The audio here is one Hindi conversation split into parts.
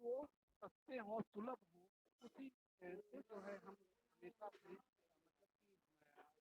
वो सस्ते हों, सुलभ हों, उसी से जो है हम हमेशा अपनी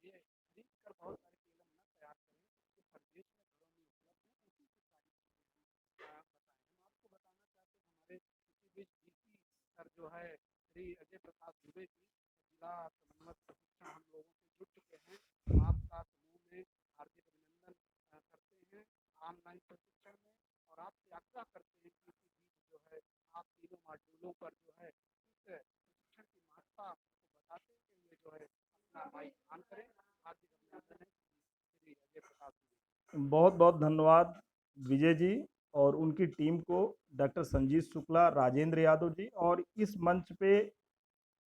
ये खरीद कर बहुत सारे केले ना तैयार करें, जो प्रदेश में घरों में उपलब्ध है, उसी से सारी चीज़ें हम बताएँ। हम आपको बताना चाहते हैं हमारे इसी बीच डीसी सर जो है श्री अजय प्रकाश दुबे जी, जिला समन्वय प्रशिक्षण हम लोगों से जुड़ चुके हैं। आपका समूह में हार्दिक अभिनंदन करते हैं ऑनलाइन प्रशिक्षण में, और आपसे आग्रह करते हैं कि इसी बीच जो है आप तीनों मॉड्यूलों पर जो है इस प्रशिक्षण की महत्ता को बताते हुए जो है अपना माइक ऑन करें। हार्दिक अभिनंदन है श्री अजय प्रकाश जी। बहुत बहुत धन्यवाद विजय जी और उनकी टीम को, डॉक्टर संजीव शुक्ला, राजेंद्र यादव जी, और इस मंच पे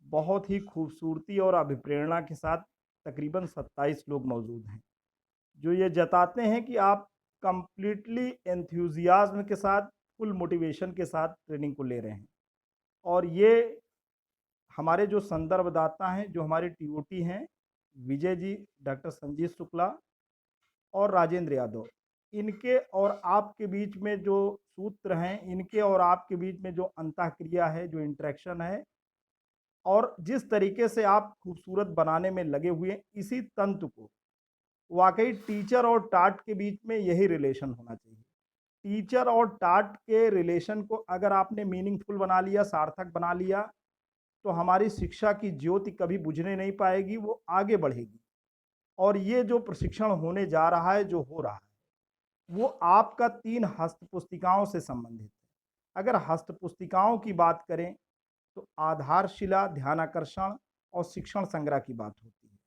बहुत ही खूबसूरती और अभिप्रेरणा के साथ तकरीबन 27 लोग मौजूद हैं, जो ये जताते हैं कि आप कंप्लीटली एंथुजियाज्म के साथ, फुल मोटिवेशन के साथ ट्रेनिंग को ले रहे हैं। और ये हमारे जो संदर्भदाता हैं, जो हमारे टीओटी हैं, विजय जी, डॉक्टर संजीव शुक्ला और राजेंद्र यादव, इनके और आपके बीच में जो सूत्र हैं, इनके और आपके बीच में जो अंतःक्रिया है, जो इंटरेक्शन है, और जिस तरीके से आप खूबसूरत बनाने में लगे हुए हैं, इसी तंत्र को वाकई टीचर और टाट के बीच में यही रिलेशन होना चाहिए। टीचर और टाट के रिलेशन को अगर आपने मीनिंगफुल बना लिया, सार्थक बना लिया, तो हमारी शिक्षा की ज्योति कभी बुझने नहीं पाएगी, वो आगे बढ़ेगी। और ये जो प्रशिक्षण होने जा रहा है, जो हो रहा है, वो आपका 3 हस्त पुस्तिकाओं से संबंधित है। अगर हस्त पुस्तिकाओं की बात करें तो आधारशिला, ध्यानाकर्षण और शिक्षण संग्रह की बात होती है।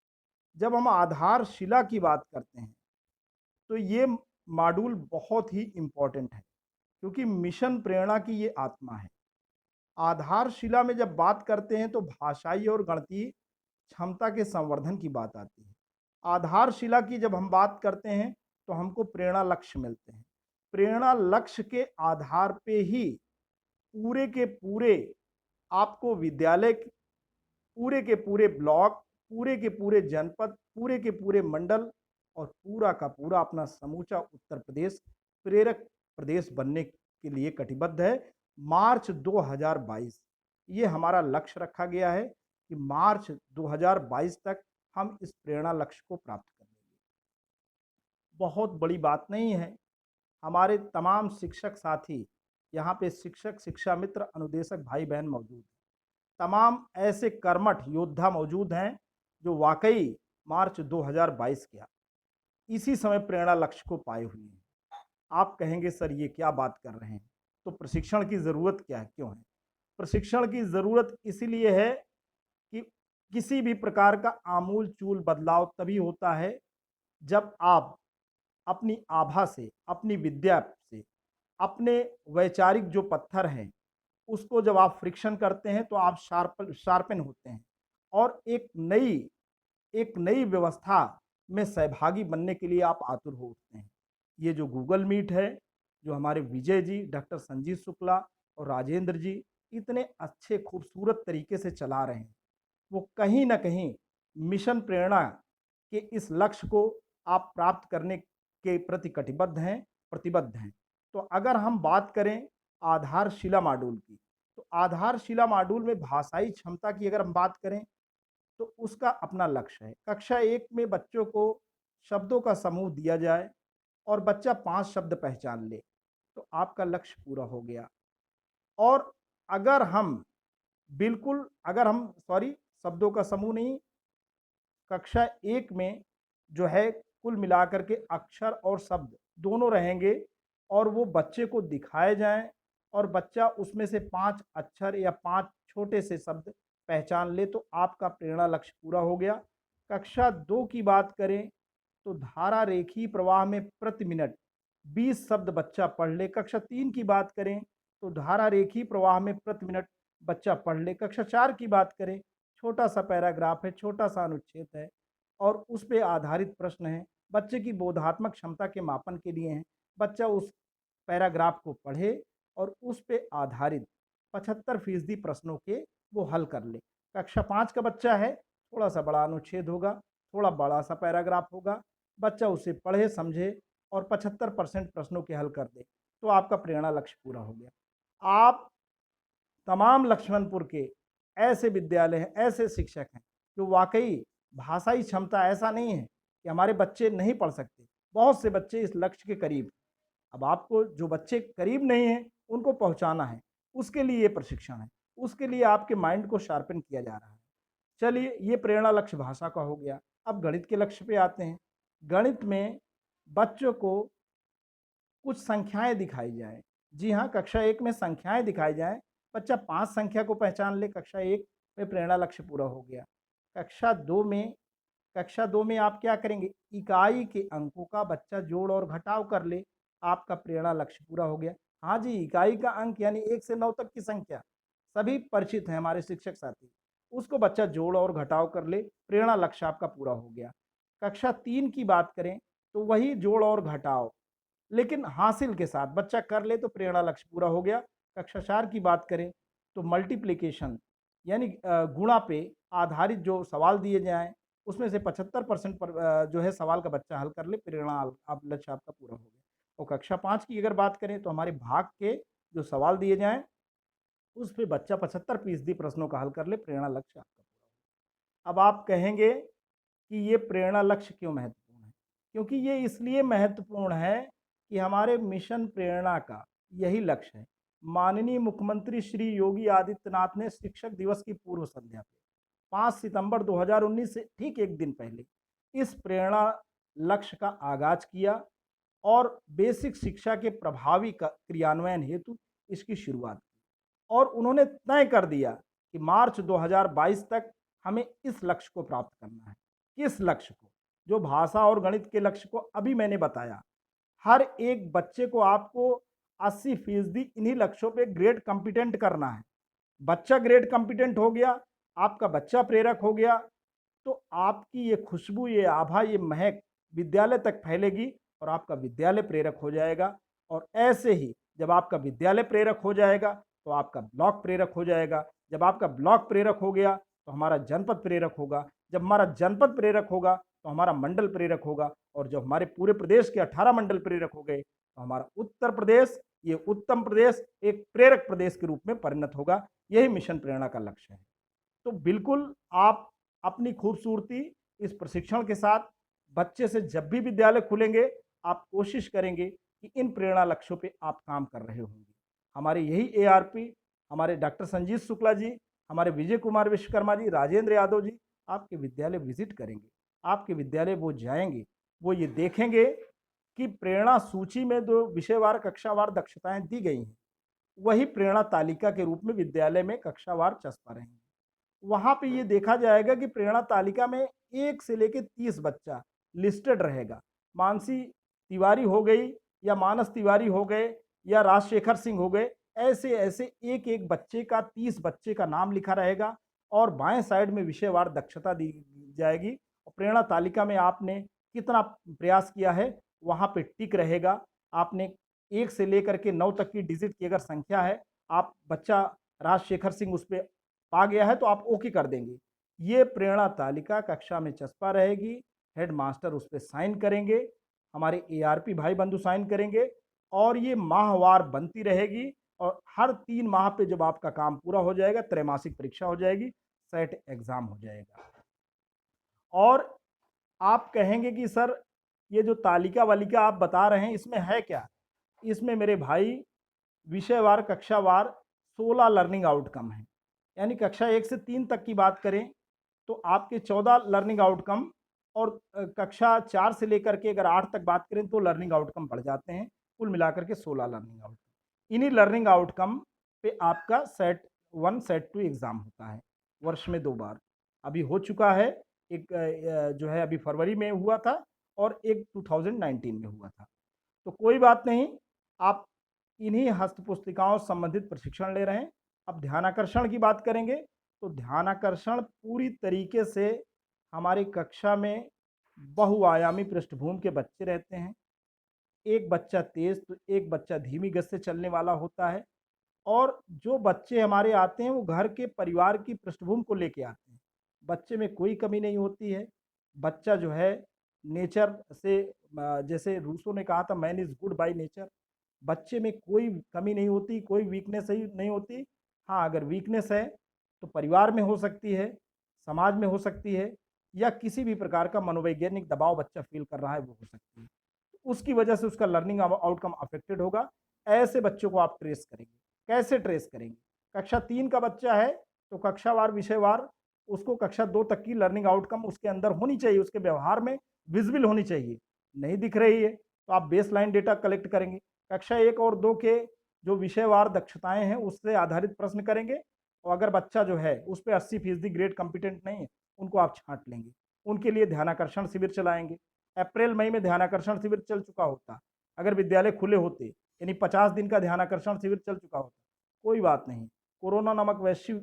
जब हम आधारशिला की बात करते हैं तो ये मॉड्यूल बहुत ही इम्पोर्टेंट है, क्योंकि मिशन प्रेरणा की ये आत्मा है। आधारशिला में जब बात करते हैं तो भाषाई और गणितीय क्षमता के संवर्धन की बात आती है। आधारशिला की जब हम बात करते हैं तो हमको प्रेरणा लक्ष्य मिलते हैं। प्रेरणा लक्ष्य के आधार पे ही पूरे के पूरे आपको विद्यालय, पूरे के पूरे ब्लॉक, पूरे के पूरे जनपद, पूरे के पूरे मंडल और पूरा का पूरा अपना समूचा उत्तर प्रदेश प्रेरक प्रदेश बनने के लिए कटिबद्ध है। मार्च 2022 ये हमारा लक्ष्य रखा गया है कि मार्च 2022 तक हम इस प्रेरणा लक्ष्य को प्राप्त कर लेंगे। बहुत बड़ी बात नहीं है। हमारे तमाम शिक्षक साथी यहाँ पे, शिक्षक, शिक्षा मित्र, अनुदेशक भाई बहन मौजूद हैं। तमाम ऐसे कर्मठ योद्धा मौजूद हैं जो वाकई मार्च 2022 के इसी समय प्रेरणा लक्ष्य को पाए हुए हैं। आप कहेंगे सर ये क्या बात कर रहे हैं, तो प्रशिक्षण की ज़रूरत क्या है, क्यों है? प्रशिक्षण की ज़रूरत इसीलिए है कि किसी भी प्रकार का आमूल चूल बदलाव तभी होता है जब आप अपनी आभा से, अपनी विद्या से, अपने वैचारिक जो पत्थर हैं, उसको जब आप फ्रिक्शन करते हैं तो आप शार्पन होते हैं और एक नई व्यवस्था में सहभागी बनने के लिए आप आतुर हो उठते हैं। ये जो गूगल मीट है, जो हमारे विजय जी, डॉक्टर संजीव शुक्ला और राजेंद्र जी इतने अच्छे खूबसूरत तरीके से चला रहे हैं, वो कहीं न कहीं मिशन प्रेरणा के इस लक्ष्य को आप प्राप्त करने के प्रति कटिबद्ध हैं, प्रतिबद्ध हैं। तो अगर हम बात करें आधारशिला मॉड्यूल की, तो आधारशिला मॉड्यूल में भाषाई क्षमता की अगर हम बात करें तो उसका अपना लक्ष्य है। कक्षा 1 में बच्चों को शब्दों का समूह दिया जाए और बच्चा 5 शब्द पहचान ले, तो आपका लक्ष्य पूरा हो गया। और अगर हम बिल्कुल अगर हम सॉरी शब्दों का समूह नहीं, कक्षा 1 में जो है कुल मिलाकर के अक्षर और शब्द दोनों रहेंगे और वो बच्चे को दिखाए जाएँ और बच्चा उसमें से 5 अक्षर या 5 छोटे से शब्द पहचान ले, तो आपका प्रेरणा लक्ष्य पूरा हो गया। कक्षा 2 की बात करें तो धारा रेखीय प्रवाह में प्रति मिनट 20 शब्द बच्चा पढ़ ले। कक्षा 3 की बात करें तो धारा रेखीय प्रवाह में प्रति मिनट बच्चा पढ़ ले। कक्षा 4 की बात करें, छोटा सा पैराग्राफ है, छोटा सा अनुच्छेद है और उस पे आधारित प्रश्न है, बच्चे की बोधात्मक क्षमता के मापन के लिए हैं। बच्चा उस पैराग्राफ को पढ़े और उस पे आधारित 75% प्रश्नों के वो हल कर ले। कक्षा 5 का बच्चा है, थोड़ा सा बड़ा अनुच्छेद होगा, थोड़ा बड़ा सा पैराग्राफ होगा, बच्चा उसे पढ़े, समझे और 75% प्रश्नों के हल कर दे, तो आपका प्रेरणा लक्ष्य पूरा हो गया। आप तमाम लक्ष्मणपुर के ऐसे विद्यालय हैं, ऐसे शिक्षक हैं जो वाकई भाषाई क्षमता ऐसा नहीं है कि हमारे बच्चे नहीं पढ़ सकते। बहुत से बच्चे इस लक्ष्य के करीब। अब आपको जो बच्चे करीब नहीं हैं उनको पहुंचाना है, उसके लिए ये प्रशिक्षण है, उसके लिए आपके माइंड को शार्पन किया जा रहा है। चलिए, ये प्रेरणा लक्ष्य भाषा का हो गया। अब गणित के लक्ष्य पे आते हैं। गणित में बच्चों को कुछ संख्याएं दिखाई जाए। जी हाँ, कक्षा 1 में संख्याएं दिखाई जाएं। बच्चा 5 संख्या को पहचान ले, कक्षा 1 में प्रेरणा लक्ष्य पूरा हो गया। कक्षा 2 में कक्षा 2 में आप क्या करेंगे? इकाई के अंकों का बच्चा जोड़ और घटाव कर ले, आपका प्रेरणा लक्ष्य पूरा हो गया। हाँ जी, इकाई का अंक यानी 1 से 9 तक की संख्या सभी परिचित हैं हमारे शिक्षक साथी। उसको बच्चा जोड़ और घटाव कर ले, प्रेरणा लक्ष्य आपका पूरा हो गया। कक्षा 3 की बात करें तो वही जोड़ और घटाव, लेकिन हासिल के साथ बच्चा कर ले तो प्रेरणा लक्ष्य पूरा हो गया। कक्षा 4 की बात करें तो मल्टीप्लिकेशन यानी गुणा पे आधारित जो सवाल दिए जाएँ, उसमें से 75% पर जो है सवाल का बच्चा हल कर ले, प्रेरणा आप लक्ष्य आपका पूरा हो गया। और कक्षा 5 की अगर बात करें तो हमारे भाग के जो सवाल दिए जाएँ, उस पे बच्चा 75% प्रश्नों का हल कर ले, प्रेरणा लक्ष्य आपका पूरा हो गया। अब आप कहेंगे कि ये प्रेरणा लक्ष्य क्यों महत्वपूर्ण है? क्योंकि ये इसलिए महत्वपूर्ण है कि हमारे मिशन प्रेरणा का यही लक्ष्य है। माननीय मुख्यमंत्री श्री योगी आदित्यनाथ ने शिक्षक दिवस की पूर्व संध्या पे 5 सितंबर 2019 से ठीक एक दिन पहले इस प्रेरणा लक्ष्य का आगाज किया और बेसिक शिक्षा के प्रभावी क्रियान्वयन हेतु इसकी शुरुआत की। और उन्होंने तय कर दिया कि मार्च 2022 तक हमें इस लक्ष्य को प्राप्त करना है। किस लक्ष्य को? जो भाषा और गणित के लक्ष्य को अभी मैंने बताया। हर एक बच्चे को आपको 80% इन्हीं लक्ष्यों पे ग्रेड कॉम्पिटेंट करना है। बच्चा ग्रेड कॉम्पिटेंट हो गया, आपका बच्चा प्रेरक हो गया, तो आपकी ये खुशबू, ये आभा, ये महक विद्यालय तक फैलेगी और आपका विद्यालय प्रेरक हो जाएगा। और ऐसे ही जब आपका विद्यालय प्रेरक हो जाएगा तो आपका ब्लॉक प्रेरक हो जाएगा। जब आपका ब्लॉक प्रेरक हो गया तो हमारा जनपद प्रेरक होगा। जब हमारा जनपद प्रेरक होगा तो हमारा मंडल प्रेरक होगा। और जब हमारे पूरे प्रदेश के 18 मंडल प्रेरक हो गए तो हमारा उत्तर प्रदेश, ये उत्तम प्रदेश, एक प्रेरक प्रदेश के रूप में परिणत होगा। यही मिशन प्रेरणा का लक्ष्य है। तो बिल्कुल आप अपनी खूबसूरती इस प्रशिक्षण के साथ बच्चे से जब भी विद्यालय खुलेंगे, आप कोशिश करेंगे कि इन प्रेरणा लक्ष्यों पे आप काम कर रहे होंगे। हमारे यही एआरपी, हमारे डॉक्टर संजीव शुक्ला जी, हमारे विजय कुमार विश्वकर्मा जी, राजेंद्र यादव जी आपके विद्यालय विजिट करेंगे। आपके विद्यालय वो जाएंगे, वो ये देखेंगे कि प्रेरणा सूची में जो विषयवार कक्षावार दक्षताएं दी गई हैं, वही प्रेरणा तालिका के रूप में विद्यालय में कक्षावार चस्पा रहेंगे। वहाँ पे ये देखा जाएगा कि प्रेरणा तालिका में 1 से लेके 30 बच्चा लिस्टेड रहेगा। मानसी तिवारी हो गई या मानस तिवारी हो गए या राजशेखर सिंह हो गए, ऐसे-ऐसे एक-एक बच्चे का 30 बच्चे का नाम लिखा रहेगा और बाएँ साइड में विषयवार दक्षता दी जाएगी। और प्रेरणा तालिका में आपने कितना प्रयास किया है, वहाँ पे टिक रहेगा। आपने 1 से लेकर के 9 तक की डिजिट की अगर संख्या है, आप बच्चा राजशेखर सिंह उस पे पा गया है तो आप ओके कर देंगे। ये प्रेरणा तालिका कक्षा में चस्पा रहेगी, हेडमास्टर उस पे साइन करेंगे, हमारे एआरपी भाई बंधु साइन करेंगे और ये माहवार बनती रहेगी। और हर 3 माह पे जब आपका काम पूरा हो जाएगा, त्रैमासिक परीक्षा हो जाएगी, सेट एग्ज़ाम हो जाएगा। और आप कहेंगे कि सर ये जो तालिका-वालिका आप बता रहे हैं इसमें है क्या? इसमें मेरे भाई विषयवार, कक्षावार 16 लर्निंग आउटकम हैं। यानी कक्षा 1 से 3 तक की बात करें तो आपके 14 लर्निंग आउटकम और कक्षा 4 से लेकर के अगर 8 तक बात करें तो लर्निंग आउटकम बढ़ जाते हैं। कुल मिलाकर के 16 लर्निंग आउटकम। इन्हीं लर्निंग आउटकम पे आपका सेट 1, सेट 2 एग्ज़ाम होता है, वर्ष में 2 बार। अभी हो चुका है, एक जो है अभी फरवरी में हुआ था और एक 2019 में हुआ था। तो कोई बात नहीं, आप इन्हीं हस्तपुस्तिकाओं से संबंधित प्रशिक्षण ले रहे हैं। अब ध्यानाकर्षण की बात करेंगे तो ध्यानाकर्षण पूरी तरीके से हमारी कक्षा में बहुआयामी पृष्ठभूमि के बच्चे रहते हैं। एक बच्चा तेज तो एक बच्चा धीमी गति से चलने वाला होता है। और जो बच्चे हमारे आते हैं वो घर के परिवार की पृष्ठभूमि को लेके आते हैं। बच्चे में कोई कमी नहीं होती है। बच्चा जो है नेचर से जैसे रूसो ने कहा था man is good by nature. बच्चे में कोई कमी नहीं होती, कोई वीकनेस ही नहीं होती। हाँ, अगर वीकनेस है तो परिवार में हो सकती है, समाज में हो सकती है, या किसी भी प्रकार का मनोवैज्ञानिक दबाव बच्चा फ़ील कर रहा है वो हो सकती है। उसकी वजह से उसका लर्निंग आउटकम अफेक्टेड होगा। ऐसे बच्चों को आप ट्रेस करेंगे। कैसे ट्रेस करेंगे? कक्षा 3 का बच्चा है तो कक्षावार, विषयवार उसको कक्षा 2 तक की लर्निंग आउटकम उसके अंदर होनी चाहिए, उसके व्यवहार में विज़िबल होनी चाहिए। नहीं दिख रही है तो आप बेसलाइन डेटा कलेक्ट करेंगे। कक्षा 1 और 2 के जो विषयवार दक्षताएँ हैं उससे आधारित प्रश्न करेंगे, और अगर बच्चा जो है उस पे 80% ग्रेड कॉम्पिटेंट नहीं है, उनको आप छाँट लेंगे। उनके लिए ध्यानाकर्षण शिविर चलाएँगे। अप्रैल मई में ध्यानाकर्षण शिविर चल चुका होता, अगर विद्यालय खुले होते, यानी 50 दिन का ध्यानाकर्षण शिविर चल चुका होता। कोई बात नहीं, कोरोना नामक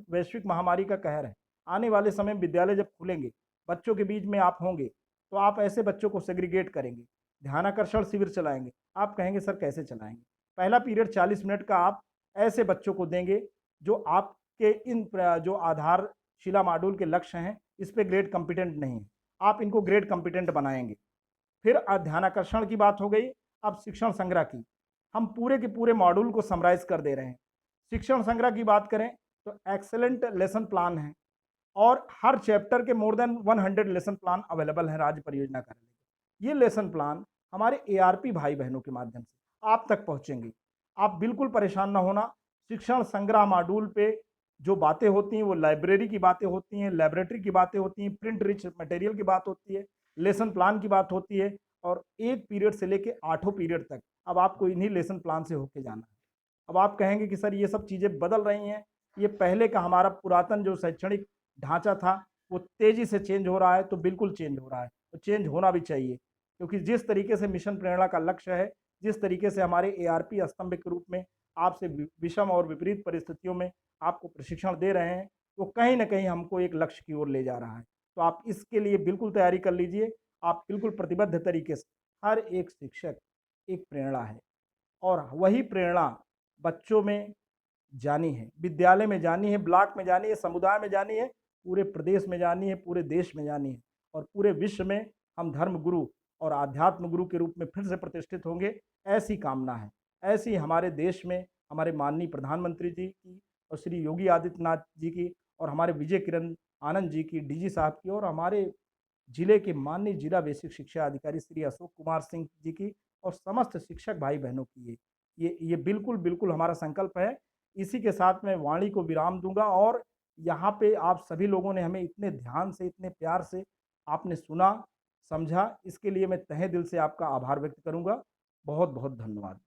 वैश्विक महामारी का कहर है। आने वाले समय में विद्यालय जब खुलेंगे, बच्चों के बीच में आप होंगे, तो आप ऐसे बच्चों को सेग्रीगेट करेंगे, ध्यानाकर्षण शिविर चलाएँगे। आप कहेंगे सर कैसे चलाएँगे? पहला पीरियड 40 मिनट का आप ऐसे बच्चों को देंगे जो आपके जो आधारशिला मॉड्यूल के लक्ष्य हैं, इस पे ग्रेड कॉम्पिटेंट नहीं है। आप इनको ग्रेड कॉम्पिटेंट बनाएँगे। फिर ध्यानाकर्षण की बात हो गई, अब शिक्षण संग्रह की। हम पूरे के पूरे मॉड्यूल को समराइज़ कर दे रहे हैं। शिक्षण संग्रह की बात करें तो एक्सेलेंट लेसन प्लान है, और हर चैप्टर के more than 100 lesson plan available हैं राज्य परियोजना कार्यालय में। ये लेसन प्लान हमारे एआरपी भाई-बहनों के माध्यम से आप तक पहुँचेंगे। आप बिल्कुल परेशान ना होना। शिक्षण संग्रह मॉड्यूल पे जो बातें होती हैं वो लाइब्रेरी की बातें होती हैं, लैबोरेटरी की बातें होती हैं, प्रिंट रिच मटेरियल की बात होती है, लेसन प्लान की बात होती है, और 1 पीरियड से लेके 8 पीरियड तक अब आपको इन्हीं लेसन प्लान से होके जाना है। अब आप कहेंगे कि सर ये सब चीज़ें बदल रही हैं, ये पहले का हमारा पुरातन जो शैक्षणिक ढांचा था वो तेज़ी से चेंज हो रहा है, तो बिल्कुल चेंज हो रहा है, तो चेंज होना भी चाहिए। क्योंकि जिस तरीके से मिशन प्रेरणा का लक्ष्य है, जिस तरीके से हमारे एआरपी स्तंभ के रूप में आपसे विषम और विपरीत परिस्थितियों में आपको प्रशिक्षण दे रहे हैं, वो कहीं न कहीं हमको एक लक्ष्य की ओर ले जा रहा है। तो आप इसके लिए बिल्कुल तैयारी कर लीजिए। आप बिल्कुल प्रतिबद्ध तरीके से, हर एक शिक्षक एक प्रेरणा है, और वही प्रेरणा बच्चों में जानी है, विद्यालय में जानी है, ब्लॉक में जानी है, समुदाय में जानी है, पूरे प्रदेश में जानी है, पूरे देश में जानी है, और पूरे विश्व में हम धर्म गुरु और आध्यात्म गुरु के रूप में फिर से प्रतिष्ठित होंगे, ऐसी कामना है। ऐसी हमारे देश में हमारे माननीय प्रधानमंत्री जी की, और श्री योगी आदित्यनाथ जी की, और हमारे विजय किरण आनंद जी की, डीजी साहब की, और हमारे जिले के माननीय जिला बेसिक शिक्षा अधिकारी श्री अशोक कुमार सिंह जी की, और समस्त शिक्षक भाई बहनों की ये बिल्कुल बिल्कुल हमारा संकल्प है। इसी के साथ मैं वाणी को विराम दूंगा, और यहाँ पे आप सभी लोगों ने हमें इतने ध्यान से, इतने प्यार से आपने सुना, समझा, इसके लिए मैं तहे दिल से आपका आभार व्यक्त करूंगा। बहुत बहुत धन्यवाद।